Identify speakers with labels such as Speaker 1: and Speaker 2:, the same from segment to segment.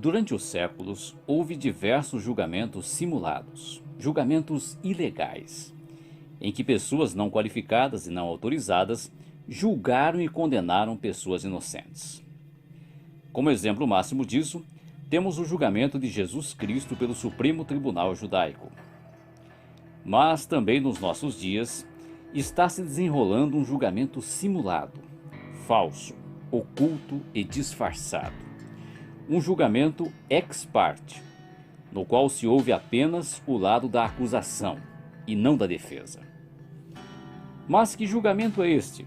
Speaker 1: Durante os séculos, houve diversos julgamentos simulados, julgamentos ilegais, em que pessoas não qualificadas e não autorizadas julgaram e condenaram pessoas inocentes. Como exemplo máximo disso, temos o julgamento de Jesus Cristo pelo Supremo Tribunal Judaico. Mas também nos nossos dias está se desenrolando um julgamento simulado, falso, oculto e disfarçado. Um julgamento ex parte, no qual se ouve apenas o lado da acusação e não da defesa. Mas que julgamento é este?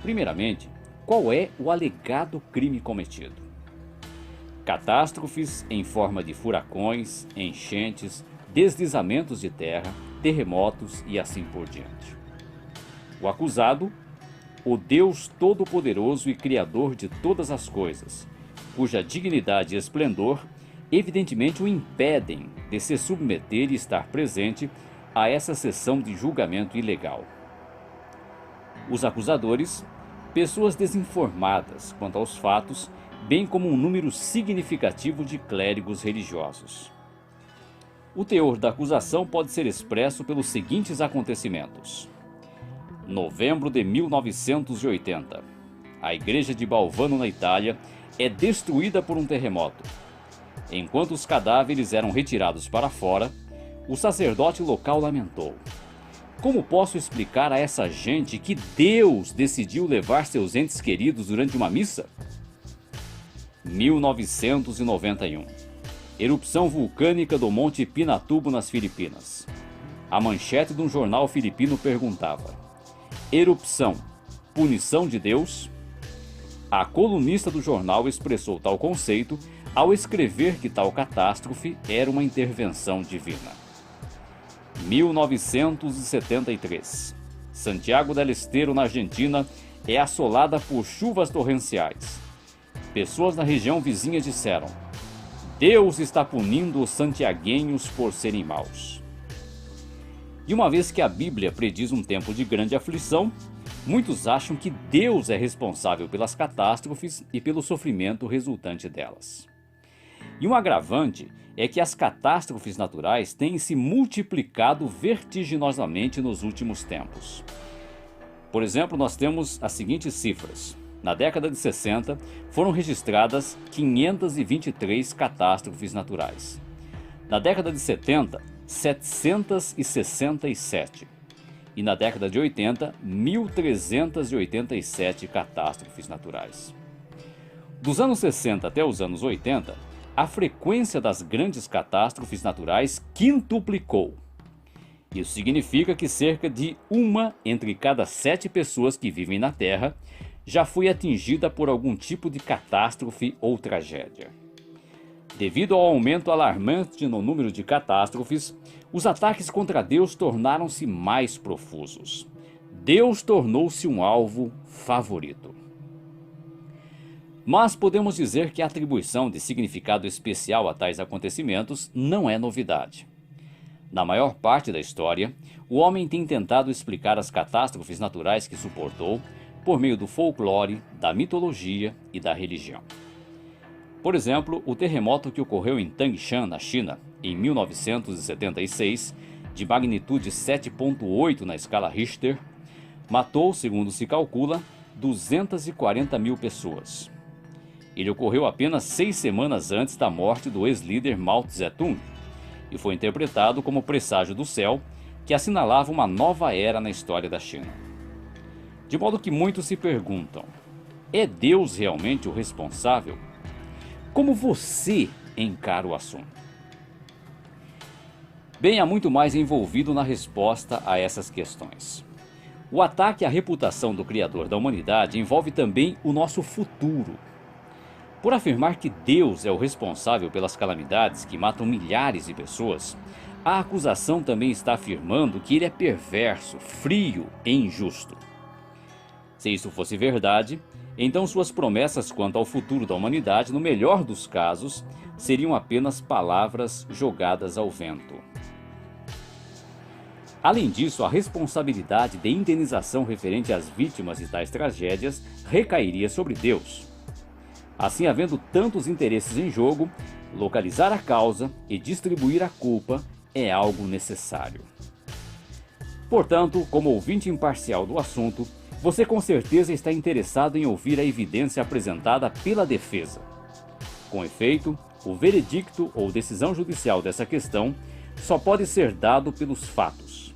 Speaker 1: Primeiramente, qual é o alegado crime cometido? Catástrofes em forma de furacões, enchentes, deslizamentos de terra, terremotos e assim por diante. O acusado, o Deus Todo-Poderoso e Criador de todas as coisas, cuja dignidade e esplendor evidentemente o impedem de se submeter e estar presente a essa sessão de julgamento ilegal. Os acusadores, pessoas desinformadas quanto aos fatos, bem como um número significativo de clérigos religiosos. O teor da acusação pode ser expresso pelos seguintes acontecimentos. Novembro de 1980. A igreja de Balvano, na Itália, é destruída por um terremoto. Enquanto os cadáveres eram retirados para fora, o sacerdote local lamentou: como posso explicar a essa gente que Deus decidiu levar seus entes queridos durante uma missa? 1991. Erupção vulcânica do Monte Pinatubo, nas Filipinas. A manchete de um jornal filipino perguntava: erupção, punição de Deus? A colunista do jornal expressou tal conceito ao escrever que tal catástrofe era uma intervenção divina. 1973. Santiago del Estero, na Argentina, é assolada por chuvas torrenciais. Pessoas na região vizinha disseram: Deus está punindo os santiaguenhos por serem maus. E uma vez que a Bíblia prediz um tempo de grande aflição, muitos acham que Deus é responsável pelas catástrofes e pelo sofrimento resultante delas. E um agravante é que as catástrofes naturais têm se multiplicado vertiginosamente nos últimos tempos. Por exemplo, nós temos as seguintes cifras. Na década de 60, foram registradas 523 catástrofes naturais. Na década de 70, 767. E na década de 80, 1.387 catástrofes naturais. Dos anos 60 até os anos 80, a frequência das grandes catástrofes naturais quintuplicou. Isso significa que cerca de uma entre cada 7 pessoas que vivem na Terra já foi atingida por algum tipo de catástrofe ou tragédia. Devido ao aumento alarmante no número de catástrofes, os ataques contra Deus tornaram-se mais profusos. Deus tornou-se um alvo favorito. Mas podemos dizer que a atribuição de significado especial a tais acontecimentos não é novidade. Na maior parte da história, o homem tem tentado explicar as catástrofes naturais que suportou por meio do folclore, da mitologia e da religião. Por exemplo, o terremoto que ocorreu em Tangshan, na China, em 1976, de magnitude 7,8 na escala Richter, matou, segundo se calcula, 240 mil pessoas. Ele ocorreu apenas 6 semanas antes da morte do ex-líder Mao Tse-tung e foi interpretado como presságio do céu que assinalava uma nova era na história da China. De modo que muitos se perguntam: é Deus realmente o responsável? Como você encara o assunto? Bem, há muito mais envolvido na resposta a essas questões. O ataque à reputação do Criador da humanidade envolve também o nosso futuro. Por afirmar que Deus é o responsável pelas calamidades que matam milhares de pessoas, a acusação também está afirmando que ele é perverso, frio e injusto. Se isso fosse verdade, então suas promessas quanto ao futuro da humanidade, no melhor dos casos, seriam apenas palavras jogadas ao vento. Além disso, a responsabilidade de indenização referente às vítimas de tais tragédias recairia sobre Deus. Assim, havendo tantos interesses em jogo, localizar a causa e distribuir a culpa é algo necessário. Portanto, como ouvinte imparcial do assunto, você com certeza está interessado em ouvir a evidência apresentada pela defesa. Com efeito, o veredicto ou decisão judicial dessa questão só pode ser dado pelos fatos.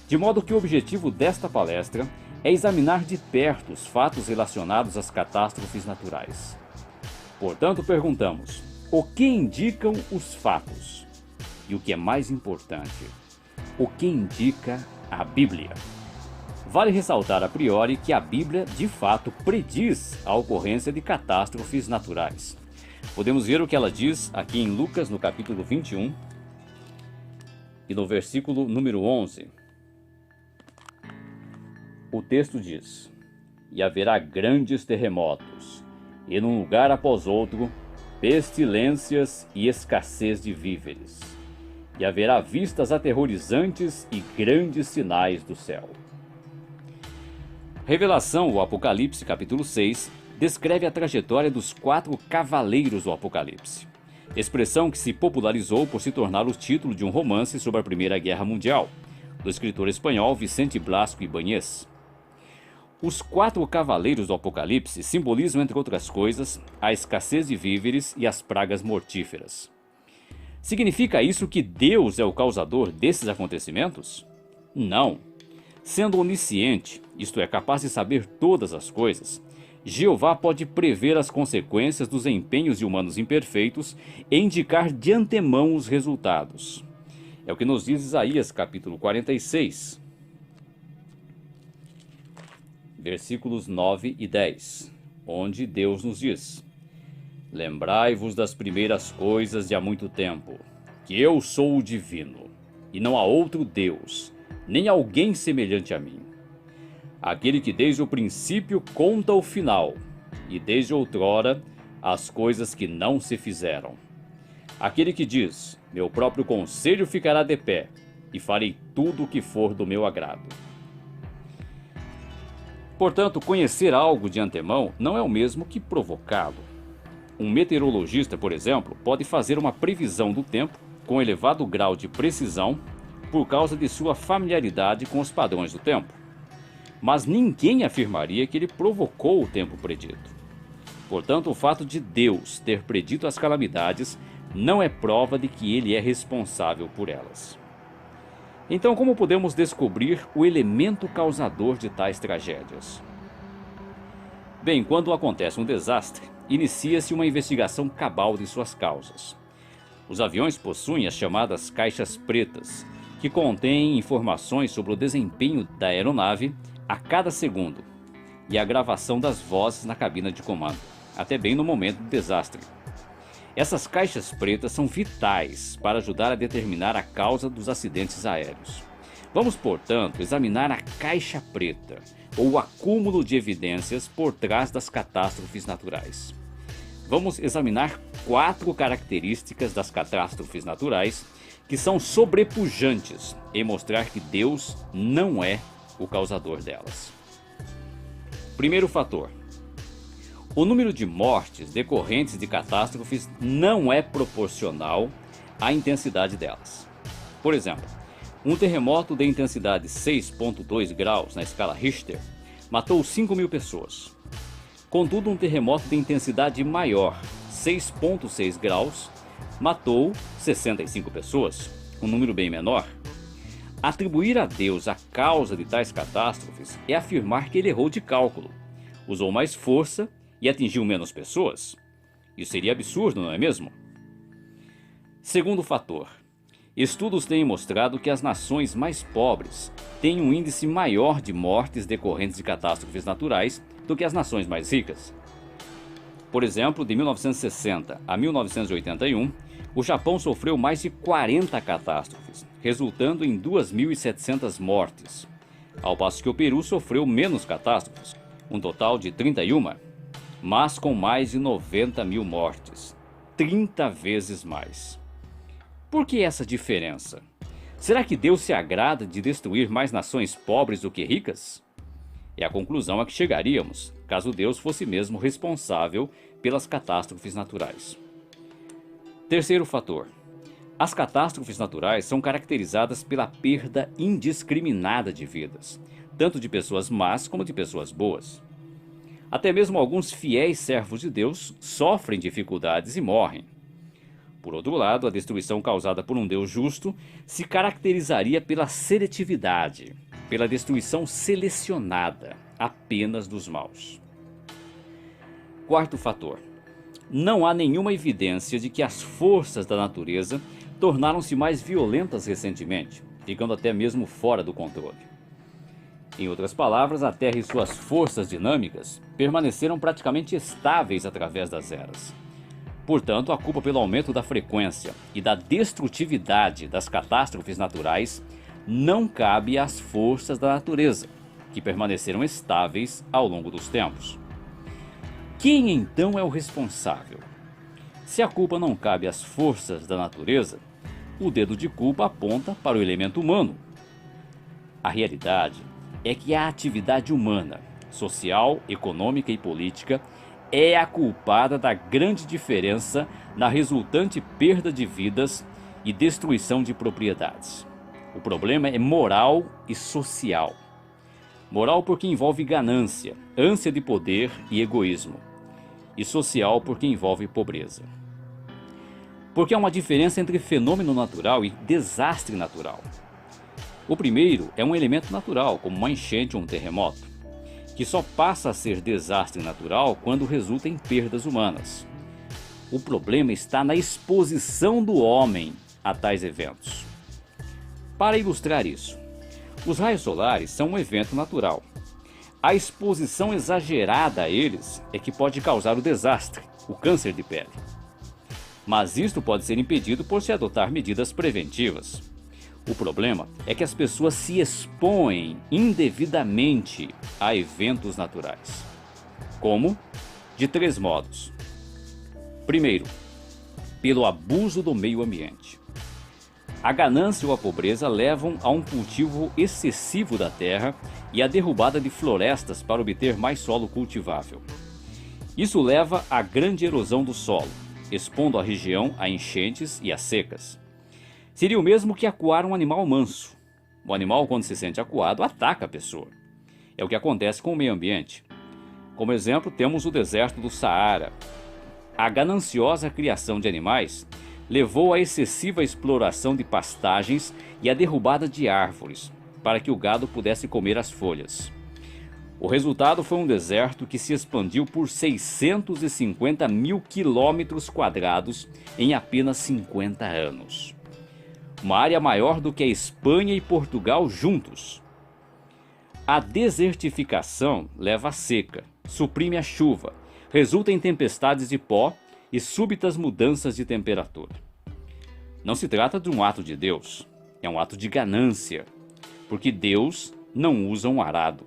Speaker 1: De modo que o objetivo desta palestra é examinar de perto os fatos relacionados às catástrofes naturais. Portanto, perguntamos: o que indicam os fatos? E o que é mais importante, o que indica a Bíblia? Vale ressaltar a priori que a Bíblia, de fato, prediz a ocorrência de catástrofes naturais. Podemos ver o que ela diz aqui em Lucas, no capítulo 21, e no versículo número 11. O texto diz: e haverá grandes terremotos, e num lugar após outro, pestilências e escassez de víveres. E haverá vistas aterrorizantes e grandes sinais do céu. Revelação, o Apocalipse, capítulo 6, descreve a trajetória dos 4 cavaleiros do Apocalipse. Expressão que se popularizou por se tornar o título de um romance sobre a Primeira Guerra Mundial, do escritor espanhol Vicente Blasco Ibáñez. Os 4 cavaleiros do Apocalipse simbolizam, entre outras coisas, a escassez de víveres e as pragas mortíferas. Significa isso que Deus é o causador desses acontecimentos? Não. Sendo onisciente, isto é, capaz de saber todas as coisas, Jeová pode prever as consequências dos empenhos de humanos imperfeitos e indicar de antemão os resultados. É o que nos diz Isaías, capítulo 46, versículos 9 e 10, onde Deus nos diz: lembrai-vos das primeiras coisas de há muito tempo, que eu sou o divino, e não há outro Deus, nem alguém semelhante a mim. Aquele que desde o princípio conta o final, e desde outrora as coisas que não se fizeram. Aquele que diz: meu próprio conselho ficará de pé, e farei tudo o que for do meu agrado. Portanto, conhecer algo de antemão não é o mesmo que provocá-lo. Um meteorologista, por exemplo, pode fazer uma previsão do tempo com elevado grau de precisão por causa de sua familiaridade com os padrões do tempo. Mas ninguém afirmaria que ele provocou o tempo predito. Portanto, o fato de Deus ter predito as calamidades não é prova de que ele é responsável por elas. Então, como podemos descobrir o elemento causador de tais tragédias? Bem, quando acontece um desastre, inicia-se uma investigação cabal de suas causas. Os aviões possuem as chamadas caixas pretas, que contêm informações sobre o desempenho da aeronave a cada segundo e a gravação das vozes na cabina de comando, até bem no momento do desastre. Essas caixas pretas são vitais para ajudar a determinar a causa dos acidentes aéreos. Vamos, portanto, examinar a caixa preta, ou o acúmulo de evidências por trás das catástrofes naturais. Vamos examinar 4 características das catástrofes naturais que são sobrepujantes em mostrar que Deus não é o causador delas. Primeiro fator: o número de mortes decorrentes de catástrofes não é proporcional à intensidade delas. Por exemplo, um terremoto de intensidade 6,2 graus na escala Richter matou 5.000 pessoas. Contudo, um terremoto de intensidade maior, 6,6 graus, matou 65 pessoas, um número bem menor. Atribuir a Deus a causa de tais catástrofes é afirmar que ele errou de cálculo, usou mais força e atingiu menos pessoas. Isso seria absurdo, não é mesmo? Segundo fator: estudos têm mostrado que as nações mais pobres têm um índice maior de mortes decorrentes de catástrofes naturais do que as nações mais ricas. Por exemplo, de 1960 a 1981, o Japão sofreu mais de 40 catástrofes, resultando em 2.700 mortes, ao passo que o Peru sofreu menos catástrofes, um total de 31, mas com mais de 90.000 mortes, 30 vezes mais. Por que essa diferença? Será que Deus se agrada de destruir mais nações pobres do que ricas? É a conclusão a que chegaríamos, caso Deus fosse mesmo responsável pelas catástrofes naturais. Terceiro fator. As catástrofes naturais são caracterizadas pela perda indiscriminada de vidas, tanto de pessoas más como de pessoas boas. Até mesmo alguns fiéis servos de Deus sofrem dificuldades e morrem. Por outro lado, a destruição causada por um Deus justo se caracterizaria pela seletividade, pela destruição selecionada apenas dos maus. Quarto fator. Não há nenhuma evidência de que as forças da natureza tornaram-se mais violentas recentemente, ficando até mesmo fora do controle. Em outras palavras, a Terra e suas forças dinâmicas permaneceram praticamente estáveis através das eras. Portanto, a culpa pelo aumento da frequência e da destrutividade das catástrofes naturais não cabe às forças da natureza, que permaneceram estáveis ao longo dos tempos. Quem então é o responsável? Se a culpa não cabe às forças da natureza, o dedo de culpa aponta para o elemento humano. A realidade é que a atividade humana, social, econômica e política, é a culpada da grande diferença na resultante perda de vidas e destruição de propriedades. O problema é moral e social. Moral porque envolve ganância, ânsia de poder e egoísmo. E social porque envolve pobreza. Porque há uma diferença entre fenômeno natural e desastre natural. O primeiro é um elemento natural, como uma enchente ou um terremoto, que só passa a ser desastre natural quando resulta em perdas humanas. O problema está na exposição do homem a tais eventos. Para ilustrar isso, os raios solares são um evento natural. A exposição exagerada a eles é que pode causar o desastre, o câncer de pele. Mas isto pode ser impedido por se adotar medidas preventivas. O problema é que as pessoas se expõem indevidamente a eventos naturais. Como? De 3 modos. Primeiro, pelo abuso do meio ambiente. A ganância ou a pobreza levam a um cultivo excessivo da terra e a derrubada de florestas para obter mais solo cultivável. Isso leva à grande erosão do solo, expondo a região a enchentes e a secas. Seria o mesmo que acuar um animal manso. O animal, quando se sente acuado, ataca a pessoa. É o que acontece com o meio ambiente. Como exemplo, temos o deserto do Saara. A gananciosa criação de animais levou à excessiva exploração de pastagens e à derrubada de árvores, para que o gado pudesse comer as folhas. O resultado foi um deserto que se expandiu por 650 mil quilômetros quadrados em apenas 50 anos. Uma área maior do que a Espanha e Portugal juntos. A desertificação leva à seca, suprime a chuva, resulta em tempestades de pó e súbitas mudanças de temperatura. Não se trata de um ato de Deus, é um ato de ganância, porque Deus não usa um arado.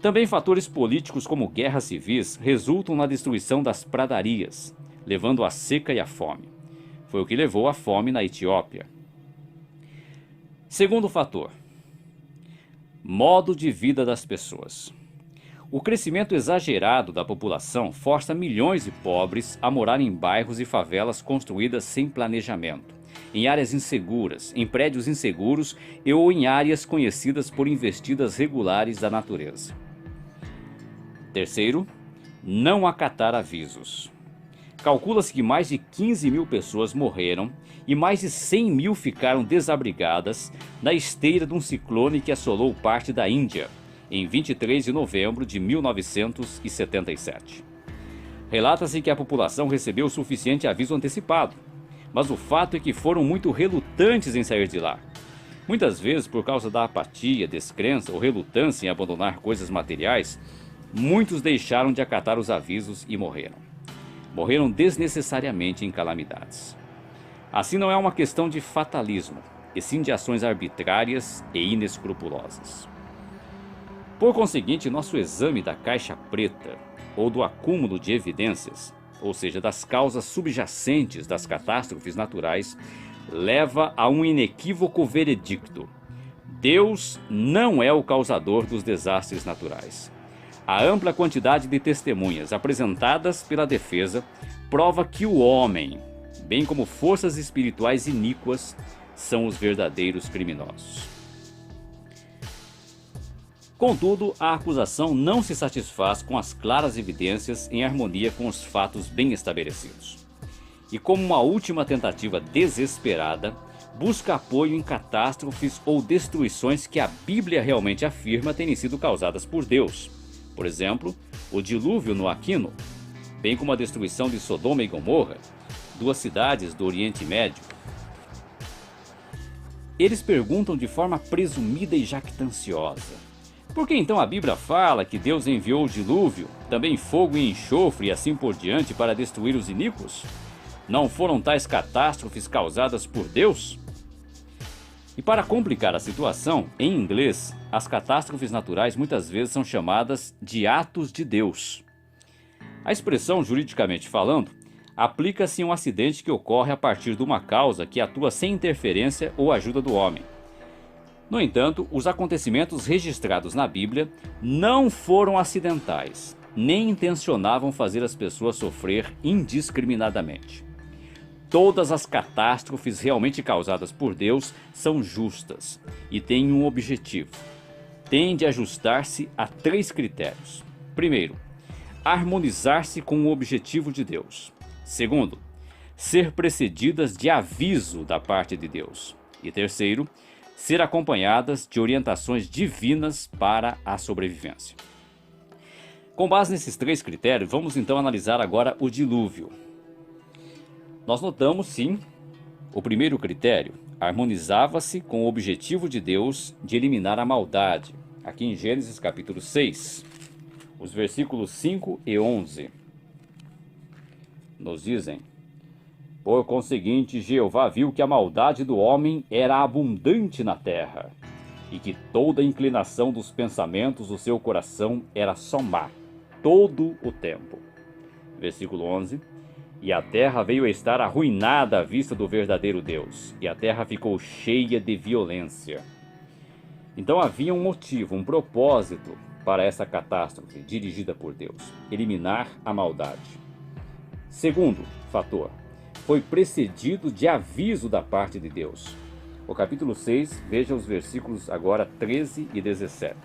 Speaker 1: Também fatores políticos como guerras civis resultam na destruição das pradarias, levando à seca e à fome. Foi o que levou à fome na Etiópia. Segundo fator, modo de vida das pessoas. O crescimento exagerado da população força milhões de pobres a morar em bairros e favelas construídas sem planejamento, em áreas inseguras, em prédios inseguros ou em áreas conhecidas por investidas regulares da natureza. Terceiro, não acatar avisos. Calcula-se que mais de 15 mil pessoas morreram e mais de 100 mil ficaram desabrigadas na esteira de um ciclone que assolou parte da Índia em 23 de novembro de 1977. Relata-se que a população recebeu o suficiente aviso antecipado, mas o fato é que foram muito relutantes em sair de lá. Muitas vezes, por causa da apatia, descrença ou relutância em abandonar coisas materiais, muitos deixaram de acatar os avisos e morreram. Morreram desnecessariamente em calamidades. Assim, não é uma questão de fatalismo, e sim de ações arbitrárias e inescrupulosas. Por conseguinte, nosso exame da caixa preta, ou do acúmulo de evidências, ou seja, das causas subjacentes das catástrofes naturais, leva a um inequívoco veredicto: Deus não é o causador dos desastres naturais. A ampla quantidade de testemunhas apresentadas pela defesa prova que o homem, bem como forças espirituais iníquas, são os verdadeiros criminosos. Contudo, a acusação não se satisfaz com as claras evidências em harmonia com os fatos bem estabelecidos. E como uma última tentativa desesperada, busca apoio em catástrofes ou destruições que a Bíblia realmente afirma terem sido causadas por Deus. Por exemplo, o dilúvio no Aquino, bem como a destruição de Sodoma e Gomorra, duas cidades do Oriente Médio. Eles perguntam de forma presumida e jactanciosa: por que então a Bíblia fala que Deus enviou o dilúvio, também fogo e enxofre e assim por diante para destruir os iníquos? Não foram tais catástrofes causadas por Deus? E para complicar a situação, em inglês, as catástrofes naturais muitas vezes são chamadas de atos de Deus. A expressão, juridicamente falando, aplica-se a um acidente que ocorre a partir de uma causa que atua sem interferência ou ajuda do homem. No entanto, os acontecimentos registrados na Bíblia não foram acidentais, nem intencionavam fazer as pessoas sofrer indiscriminadamente. Todas as catástrofes realmente causadas por Deus são justas e têm um objetivo. Têm de ajustar-se a 3 critérios. Primeiro, harmonizar-se com o objetivo de Deus. Segundo, ser precedidas de aviso da parte de Deus. E terceiro, ser acompanhadas de orientações divinas para a sobrevivência. Com base nesses 3 critérios, vamos então analisar agora o dilúvio. Nós notamos, sim, o primeiro critério, harmonizava-se com o objetivo de Deus de eliminar a maldade. Aqui em Gênesis capítulo 6, os versículos 5 e 11, nos dizem: por conseguinte, Jeová viu que a maldade do homem era abundante na terra, e que toda a inclinação dos pensamentos do seu coração era só má, todo o tempo. Versículo 11. E a terra veio a estar arruinada à vista do verdadeiro Deus, e a terra ficou cheia de violência. Então havia um motivo, um propósito para essa catástrofe dirigida por Deus: eliminar a maldade. Segundo fator, foi precedido de aviso da parte de Deus. O capítulo 6, veja os versículos agora 13 e 17.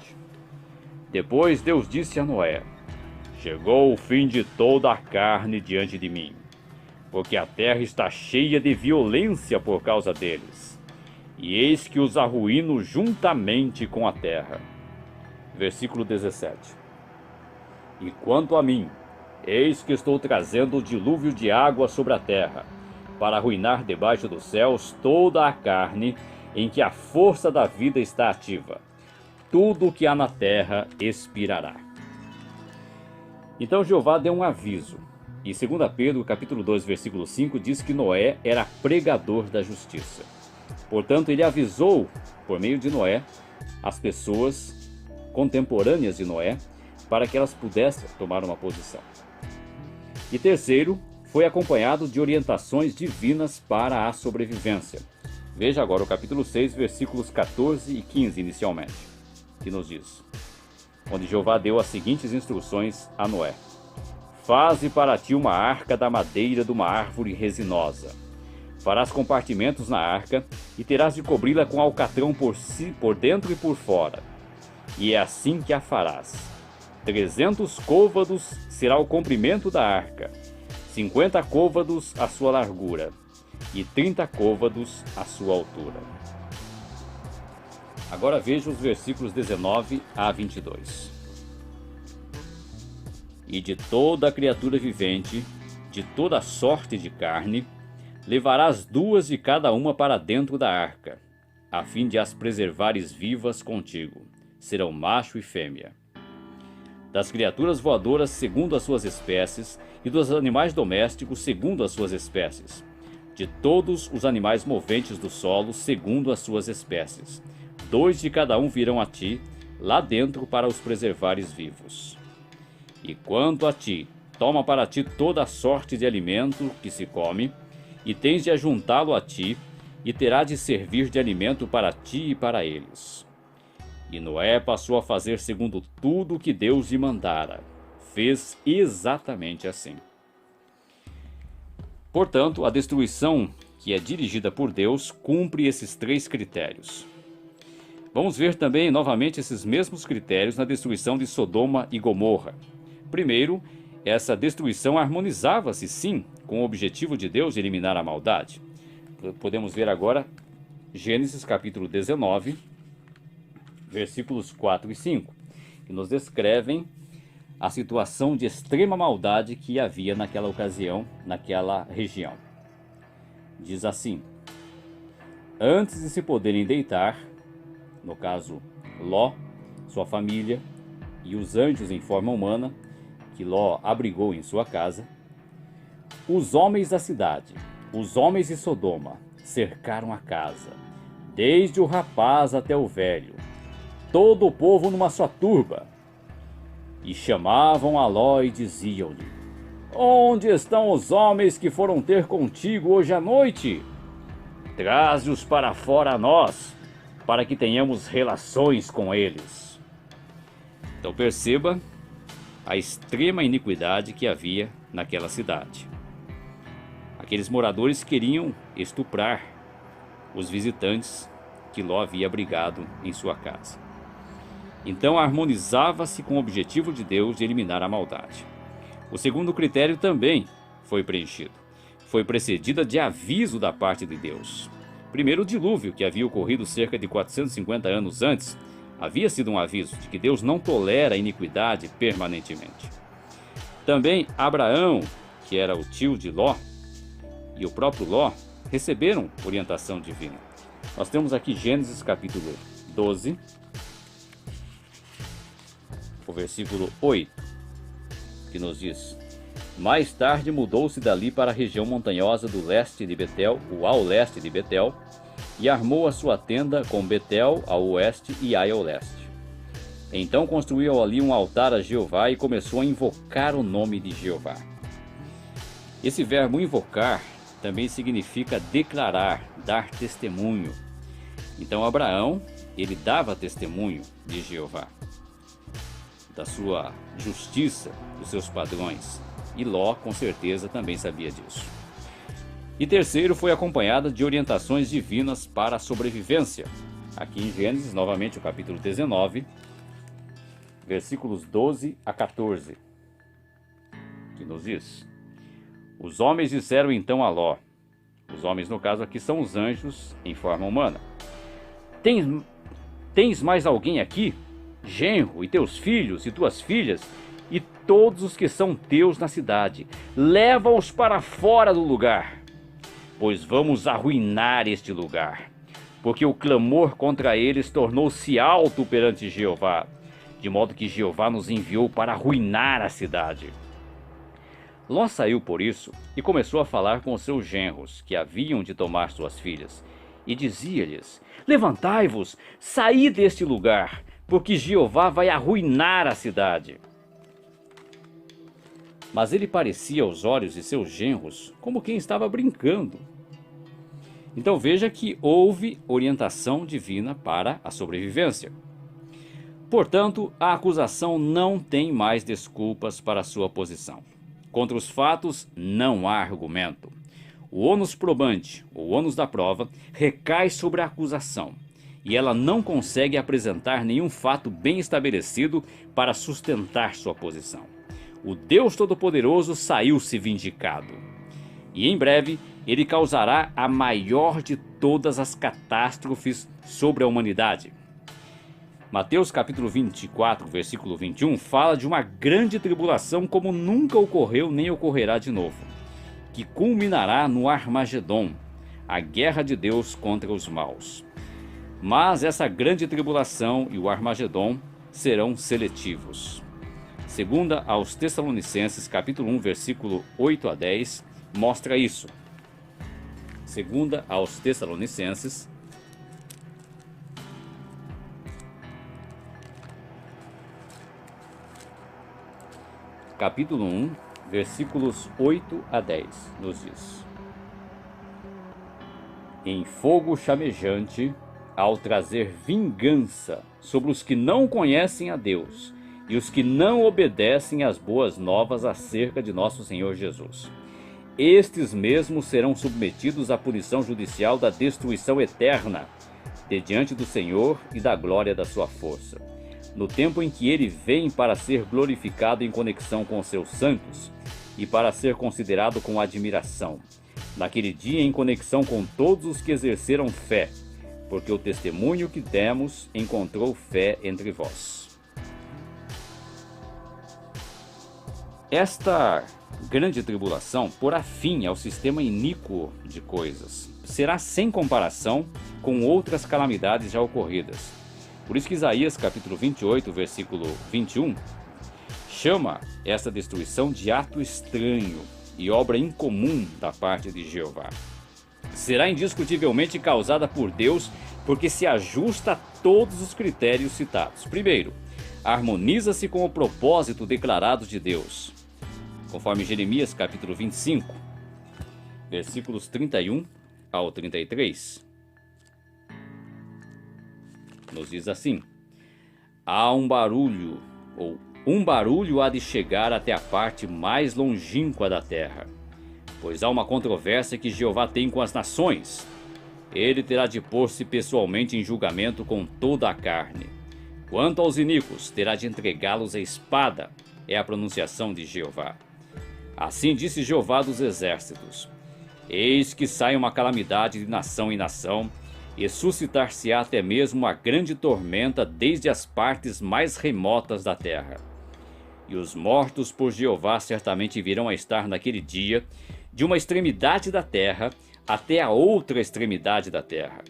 Speaker 1: Depois Deus disse a Noé: chegou o fim de toda a carne diante de mim, porque a terra está cheia de violência por causa deles, e eis que os arruíno juntamente com a terra. Versículo 17. E quanto a mim, eis que estou trazendo o dilúvio de água sobre a terra, para arruinar debaixo dos céus toda a carne em que a força da vida está ativa. Tudo o que há na terra expirará. Então Jeová deu um aviso. E 2 Pedro, capítulo 2, versículo 5, diz que Noé era pregador da justiça. Portanto, ele avisou, por meio de Noé, as pessoas contemporâneas de Noé, para que elas pudessem tomar uma posição. E terceiro, foi acompanhado de orientações divinas para a sobrevivência. Veja agora o capítulo 6, versículos 14 e 15 inicialmente, que nos diz: onde Jeová deu as seguintes instruções a Noé: faze para ti uma arca da madeira de uma árvore resinosa. Farás compartimentos na arca e terás de cobri-la com alcatrão por dentro e por fora. E é assim que a farás. 300 côvados será o comprimento da arca, 50 côvados a sua largura e 30 côvados a sua altura. Agora veja os versículos 19 a 22. E de toda a criatura vivente, de toda sorte de carne, levarás 2 de cada uma para dentro da arca, a fim de as preservares vivas contigo. Serão macho e fêmea. Das criaturas voadoras segundo as suas espécies, e dos animais domésticos segundo as suas espécies. De todos os animais moventes do solo segundo as suas espécies. 2 de cada um virão a ti, lá dentro, para os preservares vivos. E quanto a ti, toma para ti toda a sorte de alimento que se come, e tens de ajuntá-lo a ti, e terá de servir de alimento para ti e para eles. E Noé passou a fazer segundo tudo o que Deus lhe mandara. Fez exatamente assim. Portanto, a destruição que é dirigida por Deus cumpre esses 3 critérios. Vamos ver também novamente esses mesmos critérios na destruição de Sodoma e Gomorra. Primeiro, essa destruição harmonizava-se sim com o objetivo de Deus de eliminar a maldade. Podemos ver agora Gênesis capítulo 19, versículos 4 e 5, que nos descrevem a situação de extrema maldade que havia naquela ocasião, naquela região. Diz assim: antes de se poderem deitar, no caso Ló, sua família e os anjos em forma humana, que Ló abrigou em sua casa, os homens da cidade, os homens de Sodoma, cercaram a casa, desde o rapaz até o velho, todo o povo numa só turba, e chamavam a Ló e diziam-lhe: onde estão os homens que foram ter contigo hoje à noite? Traze-os para fora a nós, para que tenhamos relações com eles. Então perceba a extrema iniquidade que havia naquela cidade. Aqueles moradores queriam estuprar os visitantes que Ló havia abrigado em sua casa. Então harmonizava-se com o objetivo de Deus de eliminar a maldade. O segundo critério também foi preenchido. Foi precedida de aviso da parte de Deus. Primeiro, o dilúvio, que havia ocorrido cerca de 450 anos antes, havia sido um aviso de que Deus não tolera a iniquidade permanentemente. Também Abraão, que era o tio de Ló, e o próprio Ló receberam orientação divina. Nós temos aqui Gênesis capítulo 12, o versículo 8, que nos diz: mais tarde mudou-se dali para a região montanhosa do leste de Betel, ou ao leste de Betel, e armou a sua tenda com Betel ao oeste e Ai ao leste. Então construiu ali um altar a Jeová e começou a invocar o nome de Jeová. Esse verbo invocar também significa declarar, dar testemunho. Então Abraão, ele dava testemunho de Jeová, da sua justiça, dos seus padrões. E Ló, com certeza, também sabia disso. E terceiro, foi acompanhada de orientações divinas para a sobrevivência. Aqui em Gênesis, novamente o capítulo 19, versículos 12 a 14, que nos diz: os homens disseram então a Ló, os homens no caso aqui são os anjos em forma humana: tens mais alguém aqui, genro, e teus filhos e tuas filhas, e todos os que são teus na cidade? Leva-os para fora do lugar, pois vamos arruinar este lugar, porque o clamor contra eles tornou-se alto perante Jeová, de modo que Jeová nos enviou para arruinar a cidade. Ló saiu por isso e começou a falar com os seus genros, que haviam de tomar suas filhas, e dizia-lhes: levantai-vos, saí deste lugar, porque Jeová vai arruinar a cidade. Mas ele parecia aos olhos de seus genros como quem estava brincando. Então veja que houve orientação divina para a sobrevivência. Portanto, a acusação não tem mais desculpas para sua posição. Contra os fatos não há argumento. O ônus probante, o ônus da prova, recai sobre a acusação, e ela não consegue apresentar nenhum fato bem estabelecido para sustentar sua posição. O Deus Todo-Poderoso saiu-se vindicado, e em breve ele causará a maior de todas as catástrofes sobre a humanidade. Mateus capítulo 24, versículo 21, fala de uma grande tribulação como nunca ocorreu nem ocorrerá de novo, que culminará no Armagedom, a guerra de Deus contra os maus. Mas essa grande tribulação e o Armagedom serão seletivos. Segunda aos Tessalonicenses capítulo 1, versículo 8 a 10, mostra isso. Segunda aos Tessalonicenses capítulo 1, versículos 8 a 10, nos diz: em fogo chamejante ao trazer vingança sobre os que não conhecem a Deus e os que não obedecem às boas novas acerca de nosso Senhor Jesus. Estes mesmos serão submetidos à punição judicial da destruição eterna, de diante do Senhor e da glória da sua força, no tempo em que ele vem para ser glorificado em conexão com seus santos e para ser considerado com admiração, naquele dia em conexão com todos os que exerceram fé, porque o testemunho que demos encontrou fé entre vós. Esta grande tribulação porá fim ao sistema iníquo de coisas. Será sem comparação com outras calamidades já ocorridas. Por isso que Isaías capítulo 28, versículo 21, chama essa destruição de ato estranho e obra incomum da parte de Jeová. Será indiscutivelmente causada por Deus, porque se ajusta a todos os critérios citados. Primeiro, harmoniza-se com o propósito declarado de Deus, conforme Jeremias capítulo 25, versículos 31 ao 33. Nos diz assim: há um barulho há de chegar até a parte mais longínqua da terra, pois há uma controvérsia que Jeová tem com as nações. Ele terá de pôr-se pessoalmente em julgamento com toda a carne. Quanto aos iníquos, terá de entregá-los à espada, é a pronunciação de Jeová. Assim disse Jeová dos exércitos: eis que sai uma calamidade de nação em nação, e suscitar-se-á até mesmo uma grande tormenta desde as partes mais remotas da terra. E os mortos por Jeová certamente virão a estar naquele dia, de uma extremidade da terra até a outra extremidade da terra.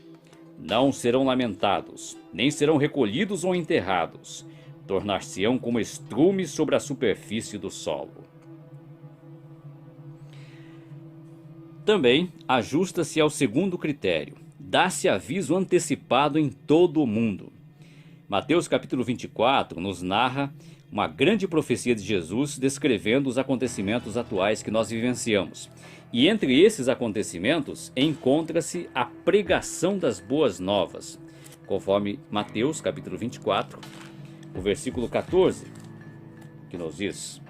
Speaker 1: Não serão lamentados, nem serão recolhidos ou enterrados, tornar-se-ão como estrumes sobre a superfície do solo. Também ajusta-se ao segundo critério: dá-se aviso antecipado em todo o mundo. Mateus capítulo 24 nos narra uma grande profecia de Jesus descrevendo os acontecimentos atuais que nós vivenciamos. E entre esses acontecimentos encontra-se a pregação das boas novas, conforme Mateus capítulo 24, o versículo 14, que nos diz: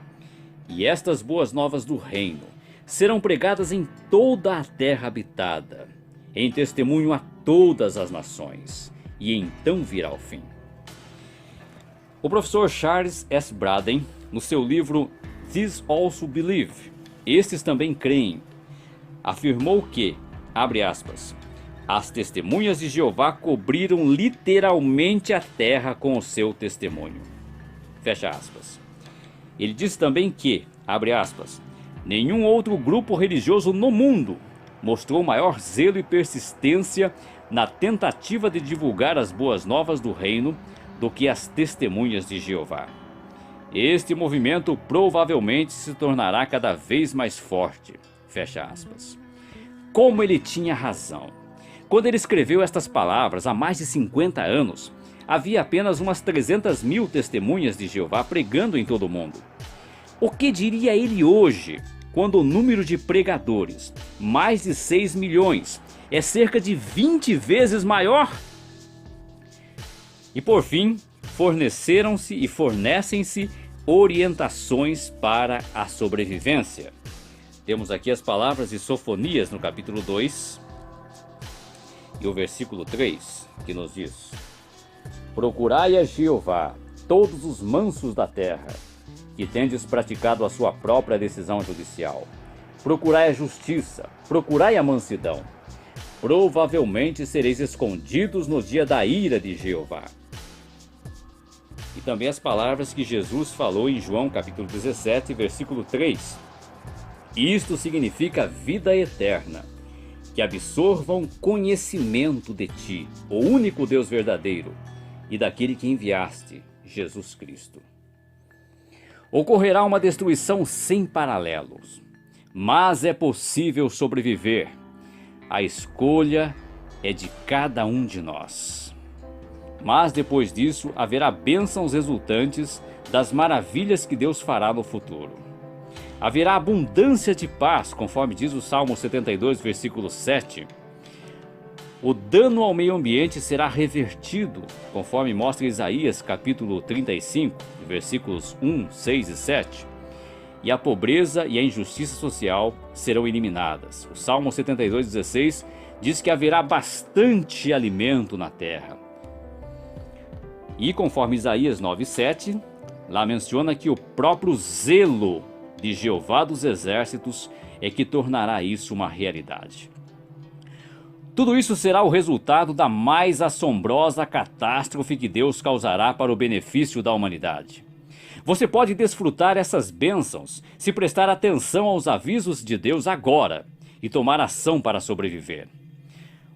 Speaker 1: e estas boas novas do reino serão pregadas em toda a terra habitada, em testemunho a todas as nações, e então virá o fim. O professor Charles S. Braden, no seu livro These Also Believe, estes também creem, afirmou que, abre aspas, as testemunhas de Jeová cobriram literalmente a terra com o seu testemunho. Fecha aspas. Ele diz também que, abre aspas, nenhum outro grupo religioso no mundo mostrou maior zelo e persistência na tentativa de divulgar as boas novas do reino do que as testemunhas de Jeová. Este movimento provavelmente se tornará cada vez mais forte. Fecha aspas. Como ele tinha razão. Quando ele escreveu estas palavras há mais de 50 anos, havia apenas umas 300 mil testemunhas de Jeová pregando em todo o mundo. O que diria ele hoje, quando o número de pregadores, mais de 6 milhões, é cerca de 20 vezes maior? E por fim, forneceram-se e fornecem-se orientações para a sobrevivência. Temos aqui as palavras de Sofonias no capítulo 2 e o versículo 3, que nos diz: procurai a Jeová, todos os mansos da terra, que tendes praticado a sua própria decisão judicial. Procurai a justiça, procurai a mansidão. Provavelmente sereis escondidos no dia da ira de Jeová. E também as palavras que Jesus falou em João capítulo 17, versículo 3. Isto significa vida eterna, que absorvam conhecimento de ti, o único Deus verdadeiro, e daquele que enviaste, Jesus Cristo. Ocorrerá uma destruição sem paralelos, mas é possível sobreviver. A escolha é de cada um de nós. Mas depois disso haverá bênçãos resultantes das maravilhas que Deus fará no futuro. Haverá abundância de paz, conforme diz o Salmo 72, versículo 7. O dano ao meio ambiente será revertido, conforme mostra Isaías capítulo 35, versículos 1, 6 e 7. E a pobreza e a injustiça social serão eliminadas. O Salmo 72:16 diz que haverá bastante alimento na terra. E conforme Isaías 9:7, lá menciona que o próprio zelo de Jeová dos Exércitos é que tornará isso uma realidade. Tudo isso será o resultado da mais assombrosa catástrofe que Deus causará para o benefício da humanidade. Você pode desfrutar essas bênçãos se prestar atenção aos avisos de Deus agora e tomar ação para sobreviver.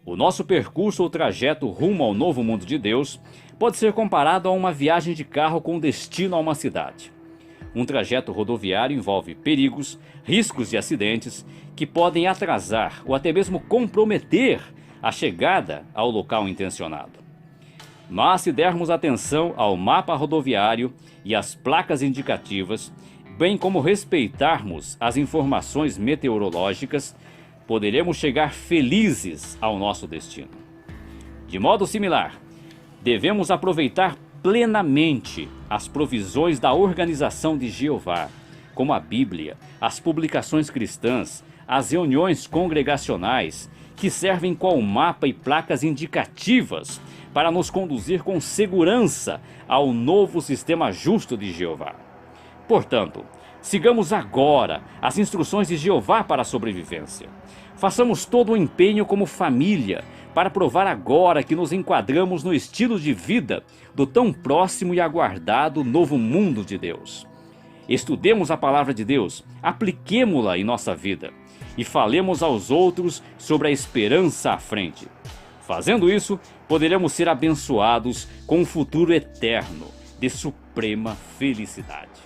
Speaker 1: O nosso percurso ou trajeto rumo ao novo mundo de Deus pode ser comparado a uma viagem de carro com destino a uma cidade. Um trajeto rodoviário envolve perigos, riscos de acidentes que podem atrasar ou até mesmo comprometer a chegada ao local intencionado. Mas se dermos atenção ao mapa rodoviário e às placas indicativas, bem como respeitarmos as informações meteorológicas, poderemos chegar felizes ao nosso destino. De modo similar, devemos aproveitar plenamente as provisões da organização de Jeová, como a Bíblia, as publicações cristãs, as reuniões congregacionais, que servem como mapa e placas indicativas para nos conduzir com segurança ao novo sistema justo de Jeová. Portanto, sigamos agora as instruções de Jeová para a sobrevivência. Façamos todo o empenho como família para provar agora que nos enquadramos no estilo de vida do tão próximo e aguardado novo mundo de Deus. Estudemos a palavra de Deus, apliquemo-la em nossa vida e falemos aos outros sobre a esperança à frente. Fazendo isso, poderemos ser abençoados com um futuro eterno de suprema felicidade.